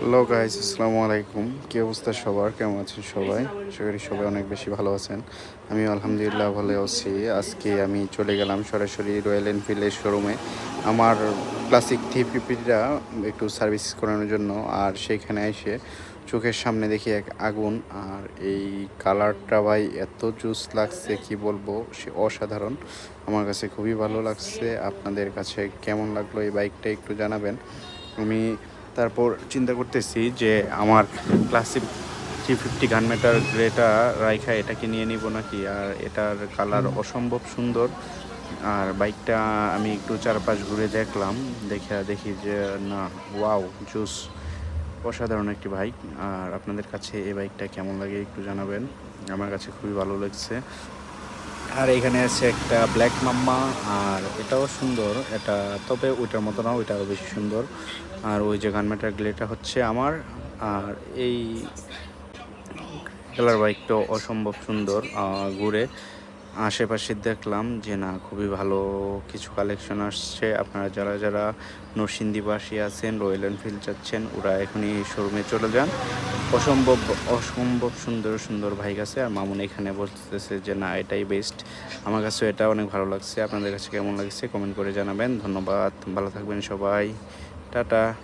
Hello guys, আসসালামু আলাইকুম। কী অবস্থা সবার? কেমন আছেন সবাই? আশা করি সবাই অনেক বেশি ভালো আছেন। আমি আলহামদুলিল্লাহ ভালো আছি। আজকে আমি চলে গেলাম সরাসরি রয়্যাল এনফিল্ডের শোরুমে আমার ক্লাসিক 350টা একটু সার্ভিস করানোর জন্য। আর সেইখানে এসে চোখের সামনে দেখি এক আগুন, আর এই কালারটা ভাই এত জুস লাগছে কি বলবো, সে অসাধারণ। আমার কাছে খুবই ভালো লাগছে। আপনাদের কাছে কেমন লাগলো এই বাইকটা একটু জানাবেন। আমি তারপর চিন্তা করতেছি যে আমার ক্লাসিক 350 গানমেটার গ্রেটা রাইখা এটাকে নিয়ে নিব নাকি। আর এটার কালার অসম্ভব সুন্দর। আর বাইকটা আমি একটু চারপাশ ঘুরে দেখলাম, দেখি যে না, ওয়াও, জুস, অসাধারণ একটি বাইক। আর আপনাদের কাছে এই বাইকটা কেমন লাগে একটু জানাবেন। আমার কাছে খুবই ভালো লাগছে। আর এখানে আছে একটা ব্ল্যাক মাম্মা, আর এটাও সুন্দর। এটা তবে ওইটার মতো না, ওইটাও বেশি সুন্দর। আর ওই যে গানমেটার গ্লেটা হচ্ছে আমার। আর এই কালার বাইকটাও অসম্ভব সুন্দর। ঘুরে আশেপাশে দেখলাম যে না, খুবই ভালো কিছু কালেকশন আসছে। আপনারা যারা যারা নরসিংদীবাসী আছেন, রয়্যাল এনফিল্ড যাচ্ছেন, ওরা এখনই শোরুমে চলে যান। অসম্ভব অসম্ভব সুন্দর সুন্দর বাইক আছে। আর মামুন এখানে বলতেছে যে না, এটাই বেস্ট। আমার কাছে এটা অনেক ভালো লাগছে। আপনাদের কাছে কেমন লাগছে কমেন্ট করে জানাবেন। ধন্যবাদ, ভালো থাকবেন সবাই, টাটা।